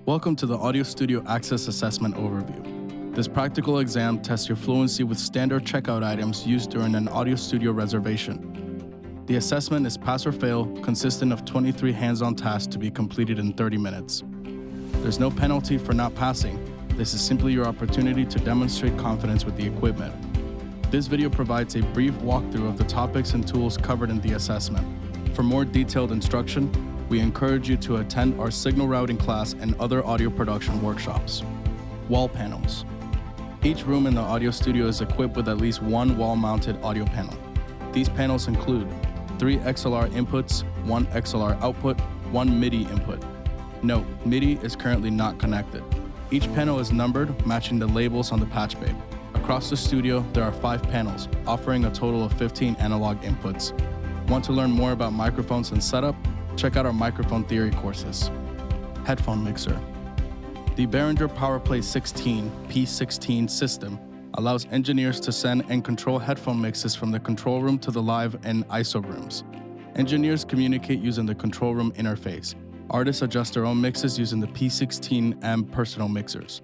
Welcome to the Audio Studio Access Assessment Overview. This practical exam tests your fluency with standard checkout items used during an Audio Studio reservation. The assessment is pass or fail, consisting of 23 hands-on tasks to be completed in 30 minutes. There's no penalty for not passing. This is simply your opportunity to demonstrate confidence with the equipment. This video provides a brief walkthrough of the topics and tools covered in the assessment. For more detailed instruction, we encourage you to attend our signal routing class and other audio production workshops. Wall panels. Each room in the audio studio is equipped with at least one wall-mounted audio panel. These panels include 3 XLR inputs, 1 XLR output, 1 MIDI input. Note, MIDI is currently not connected. Each panel is numbered, matching the labels on the patch bay. Across the studio, there are 5 panels, offering a total of 15 analog inputs. Want to learn more about microphones and setup? Check out our microphone theory courses. Headphone mixer. The Behringer PowerPlay 16 P16 system allows engineers to send and control headphone mixes from the control room to the live and ISO rooms. Engineers communicate using the control room interface. Artists adjust their own mixes using the P16M personal mixers.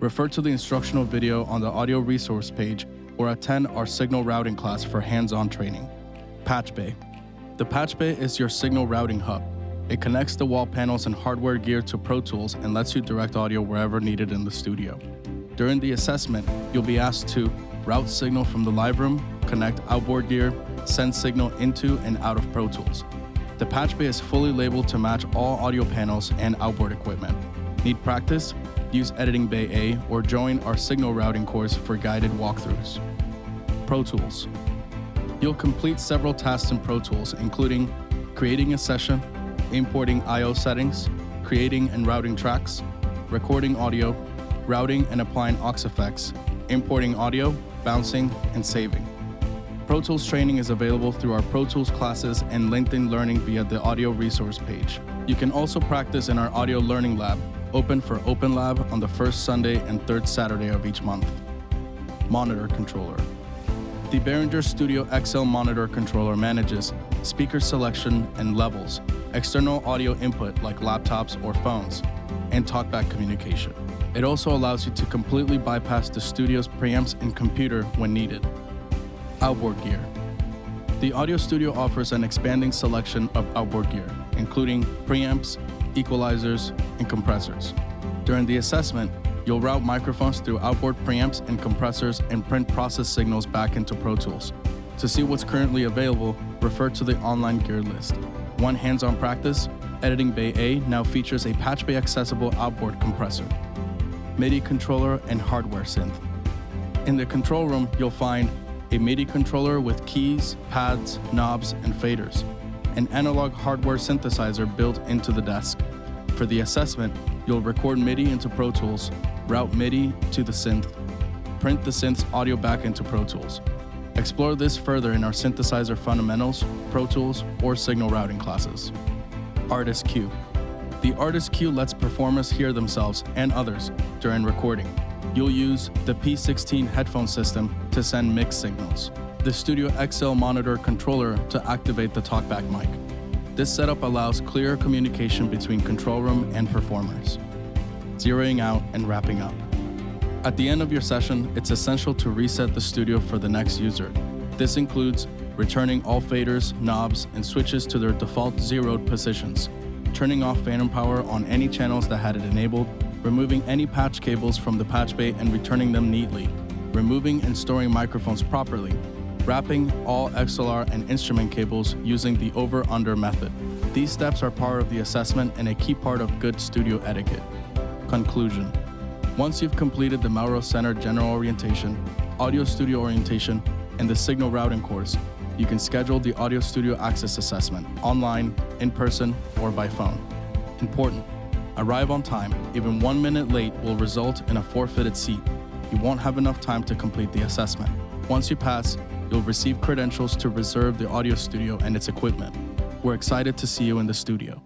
Refer to the instructional video on the audio resource page or attend our signal routing class for hands-on training. Patch bay. The patch bay is your signal routing hub. It connects the wall panels and hardware gear to Pro Tools and lets you direct audio wherever needed in the studio. During the assessment, you'll be asked to route signal from the live room, connect outboard gear, send signal into and out of Pro Tools. The patch bay is fully labeled to match all audio panels and outboard equipment. Need practice? Use Editing Bay A or join our signal routing course for guided walkthroughs. Pro Tools. You'll complete several tasks in Pro Tools, including creating a session, importing I/O settings, creating and routing tracks, recording audio, routing and applying aux effects, importing audio, bouncing, and saving. Pro Tools training is available through our Pro Tools classes and LinkedIn Learning via the audio resource page. You can also practice in our audio learning lab, open for Open Lab on the first Sunday and third Saturday of each month. Monitor controller. The Behringer Studio XL monitor controller manages speaker selection and levels, external audio input like laptops or phones, and talkback communication. It also allows you to completely bypass the studio's preamps and computer when needed. Outboard gear. The Audio Studio offers an expanding selection of outboard gear, including preamps, equalizers, and compressors. During the assessment, you'll route microphones through outboard preamps and compressors and print process signals back into Pro Tools. To see what's currently available, refer to the online gear list. One hands-on practice, Editing Bay A now features a patch bay accessible outboard compressor, MIDI controller, and hardware synth. In the control room, you'll find a MIDI controller with keys, pads, knobs, and faders, an analog hardware synthesizer built into the desk. For the assessment, you'll record MIDI into Pro Tools, route MIDI to the synth, print the synth's audio back into Pro Tools. Explore this further in our Synthesizer Fundamentals, Pro Tools, or Signal Routing classes. Artist Queue. The Artist Queue lets performers hear themselves and others during recording. You'll use the P16 headphone system to send mixed signals, the Studio XL monitor controller to activate the talkback mic. This setup allows clearer communication between control room and performers. Zeroing out and wrapping up. At the end of your session, it's essential to reset the studio for the next user. This includes returning all faders, knobs, and switches to their default zeroed positions, turning off phantom power on any channels that had it enabled, removing any patch cables from the patch bay and returning them neatly, removing and storing microphones properly, wrapping all XLR and instrument cables using the over-under method. These steps are part of the assessment and a key part of good studio etiquette. Conclusion. Once you've completed the Melrose Center General Orientation, Audio Studio Orientation, and the Signal Routing course, you can schedule the Audio Studio Access Assessment online, in person, or by phone. Important. Arrive on time. Even 1 minute late will result in a forfeited seat. You won't have enough time to complete the assessment. Once you pass, you'll receive credentials to reserve the audio studio and its equipment. We're excited to see you in the studio.